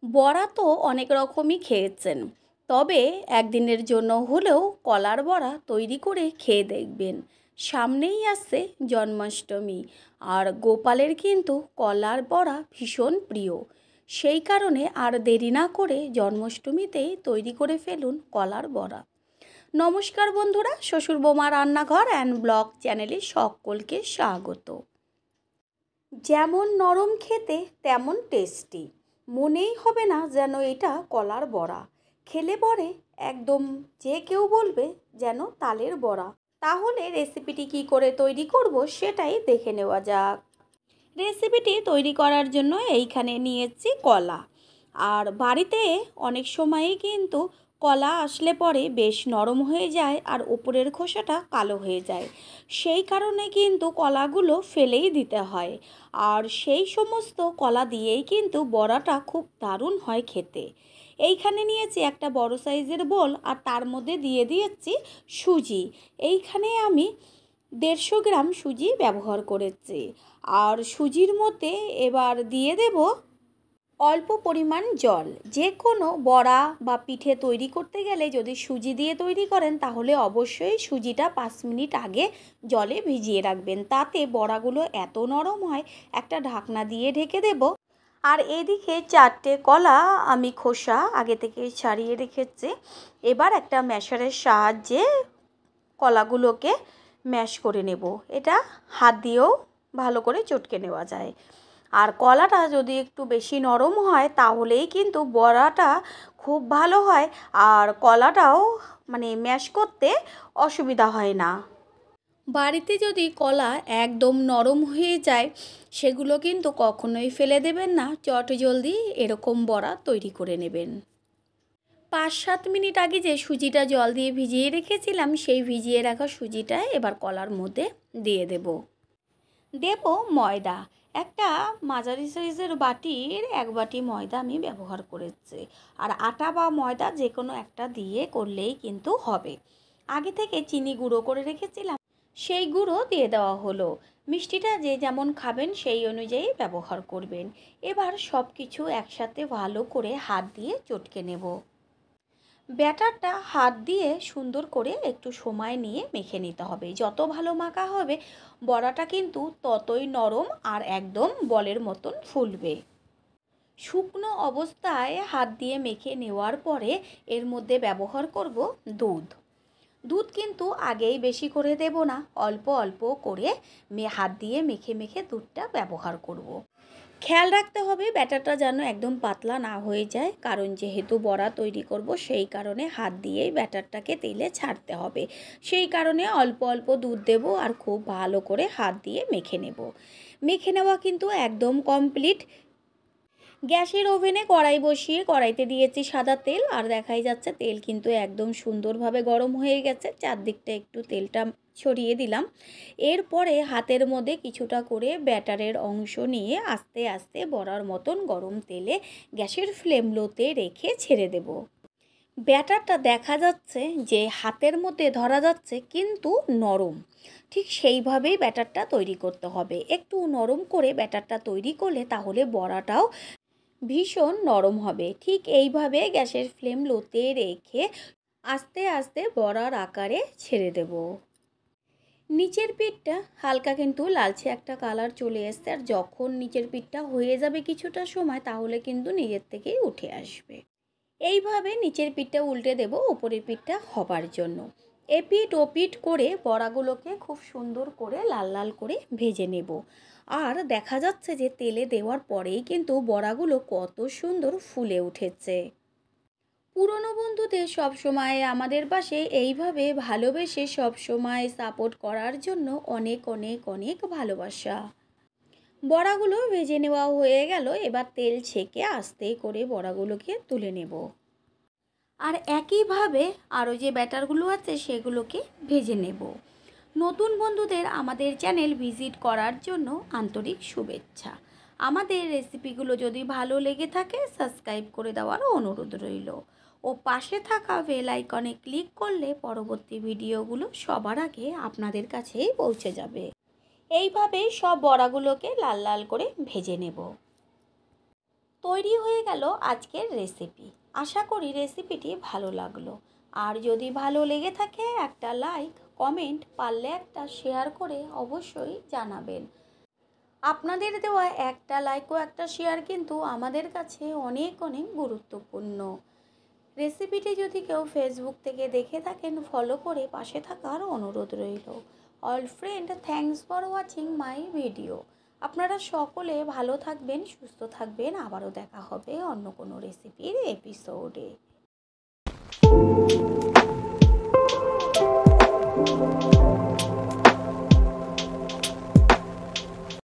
বড়া তো অনেক রকমই খেয়েছেন, তবে একদিনের জন্য হলেও কলার বড়া তৈরি করে খেয়ে দেখবেন। সামনেই আসছে জন্মাষ্টমী, আর গোপালের কিন্তু কলার বড়া ভীষণ প্রিয়। সেই কারণে আর দেরি না করে জন্মাষ্টমীতেই তৈরি করে ফেলুন কলার বড়া। নমস্কার বন্ধুরা, শ্বশুর বৌমা রান্নাঘর অ্যান্ড ব্লগ চ্যানেলে সকলকে স্বাগত। যেমন নরম খেতে তেমন টেস্টি, মনেই হবে না যেন এটা কলার বড়া। খেলে পরে একদম যে কেউ বলবে যেন তালের বড়া। তাহলে রেসিপিটি কি করে তৈরি করব সেটাই দেখে নেওয়া যাক। রেসিপিটি তৈরি করার জন্য এইখানে নিয়েছি কলা। আর বাড়িতে অনেক সময়ই কিন্তু কলা আসলে পরে বেশ নরম হয়ে যায় আর ওপরের খোসাটা কালো হয়ে যায়। সেই কারণে কিন্তু কলাগুলো ফেলেই দিতে হয়। আর সেই সমস্ত কলা দিয়েই কিন্তু বড়াটা খুব দারুণ হয় খেতে। এইখানে নিয়েছি একটা বড় সাইজের বোল, আর তার মধ্যে দিয়ে দিয়েছি সুজি। এইখানে আমি 150 গ্রাম সুজি ব্যবহার করেছি। আর সুজির মধ্যে এবার দিয়ে দেব অল্প পরিমাণ জল। যে কোনো বড়া বা পিঠে তৈরি করতে গেলে যদি সুজি দিয়ে তৈরি করেন তাহলে অবশ্যই সুজিটা 5 মিনিট আগে জলে ভিজিয়ে রাখবেন, তাতে বড়াগুলো এত নরম হয়। একটা ঢাকনা দিয়ে ঢেকে দেব। আর এদিকে 4টে কলা আমি খোসা আগে থেকে ছাড়িয়ে রেখেছি। এবার একটা ম্যাশারের সাহায্যে কলাগুলোকে ম্যাশ করে নেব। এটা হাত দিয়েও ভালো করে চটকে নেওয়া যায়। আর কলাটা যদি একটু বেশি নরম হয় তাহলেই কিন্তু বড়াটা খুব ভালো হয়, আর কলাটাও ম্যাশ করতে অসুবিধা হয় না। বাড়িতে যদি কলা একদম নরম হয়ে যায় সেগুলো কিন্তু কখনোই ফেলে দেবেন না, চটজলদি এরকম বড়া তৈরি করে নেবেন। 5-7 মিনিট আগে যে সুজিটা জল দিয়ে ভিজিয়ে রেখেছিলাম সেই ভিজিয়ে রাখা সুজিটা এবার কলার মধ্যে দিয়ে দেব ময়দা। একটা মাঝারি সাইজের বাটির 1 বাটি ময়দা আমি ব্যবহার করেছি। আর আটা বা ময়দা যে কোনো একটা দিয়ে করলেই কিন্তু হবে। আগে থেকে চিনি গুঁড়ো করে রেখেছিলাম, সেই গুঁড়ো দিয়ে দেওয়া হলো। মিষ্টিটা যে যেমন খাবেন সেই অনুযায়ী ব্যবহার করবেন। এবার সব কিছু একসাথে ভালো করে হাত দিয়ে চটকে নেব। ব্যাটারটা হাত দিয়ে সুন্দর করে একটু সময় নিয়ে মেখে নিতে হবে। যত ভালো মাখা হবে বড়াটা কিন্তু ততই নরম আর একদম বলের মতন ফুলবে। শুকনো অবস্থায় হাত দিয়ে মেখে নেওয়ার পরে এর মধ্যে ব্যবহার করব দুধ। দুধ কিন্তু আগেই বেশি করে দেব না, অল্প অল্প করে হাত দিয়ে মেখে মেখে দুধটা ব্যবহার করব। খেয়াল রাখতে হবে ব্যাটারটা যেন একদম পাতলা না হয়ে যায়, কারণ যেহেতু বড়া তৈরি করব সেই কারণে হাত দিয়েই ব্যাটারটাকে তেলে ছাড়তে হবে। সেই কারণে অল্প অল্প দুধ দেব আর খুব ভালো করে হাত দিয়ে মেখে নেব। মেখে নেওয়া কিন্তু একদম কমপ্লিট। গ্যাসের ওভেনে কড়াই বসিয়ে কড়াইতে দিয়েছি সাদা তেল, আর দেখাই যাচ্ছে তেল কিন্তু একদম সুন্দরভাবে গরম হয়ে গেছে। চারদিকটা একটু তেলটা ছড়িয়ে দিলাম। এরপরে হাতের মধ্যে কিছুটা করে ব্যাটারের অংশ নিয়ে আস্তে আস্তে বড়ার মতন গরম তেলে গ্যাসের ফ্লেম লোতে রেখে ছেড়ে দেব। ব্যাটারটা দেখা যাচ্ছে যে হাতের মধ্যে ধরা যাচ্ছে কিন্তু নরম। ঠিক সেইভাবেই ব্যাটারটা তৈরি করতে হবে। একটু নরম করে ব্যাটারটা তৈরি করলে তাহলে বড়াটাও ভীষণ নরম হবে। ঠিক এইভাবে গ্যাসের ফ্লেম লোতে রেখে আস্তে আস্তে বড়ার আকারে ছেড়ে দেব। নিচের পিঠটা হালকা কিন্তু লালচে একটা কালার চলে আসছে, আর যখন নিচের পিঠটা হয়ে যাবে কিছুটা সময় তাহলে কিন্তু নিজের থেকেই উঠে আসবে। এইভাবে নিচের পিঠটা উল্টে দেব উপরের পিঠটা হবার জন্য। এপিঠ ওপিঠ করে বড়াগুলোকে খুব সুন্দর করে লাল লাল করে ভেজে নেব। আর দেখা যাচ্ছে যে তেলে দেওয়ার পরেই কিন্তু বড়াগুলো কত সুন্দর ফুলে উঠেছে। পুরনো বন্ধুদের সবসময় আমাদের পাশে এইভাবে ভালোবেসে সবসময় সাপোর্ট করার জন্য অনেক অনেক অনেক ভালোবাসা। বড়াগুলো ভেজে নেওয়া হয়ে গেল। এবার তেল ছেঁকে আস্তে করে বড়াগুলোকে তুলে নেব। আর একইভাবে আরও যে ব্যাটারগুলো আছে সেগুলোকে ভেজে নেব। নতুন বন্ধুদের আমাদের চ্যানেল ভিজিট করার জন্য আন্তরিক শুভেচ্ছা। আমাদের রেসিপিগুলো যদি ভালো লেগে থাকে সাবস্ক্রাইব করে দেওয়ার অনুরোধ রইল, ও পাশে থাকা বেল আইকনে ক্লিক করলে পরবর্তী ভিডিওগুলো সবার আগে আপনাদের কাছেই পৌঁছে যাবে। এইভাবেই সব বড়াগুলোকে লাল লাল করে ভেজে নেব। তৈরি হয়ে গেল আজকের রেসিপি। আশা করি রেসিপিটি ভালো লাগলো। আর যদি ভালো লেগে থাকে একটা লাইক, কমেন্ট, পারলে একটা শেয়ার করে অবশ্যই জানাবেন। আপনাদের দেওয়া একটা লাইক ও একটা শেয়ার কিন্তু আমাদের কাছে অনেক অনেক গুরুত্বপূর্ণ। রেসিপিটি যদি কেউ ফেসবুক থেকে দেখে থাকেন, ফলো করে পাশে থাকার অনুরোধ রইল। All friend, thanks for watching my video. আপনারা সকলে ভালো থাকবেন, সুস্থ থাকবেন। আবারও দেখা হবে অন্য কোনো রেসিপির এপিসোডে।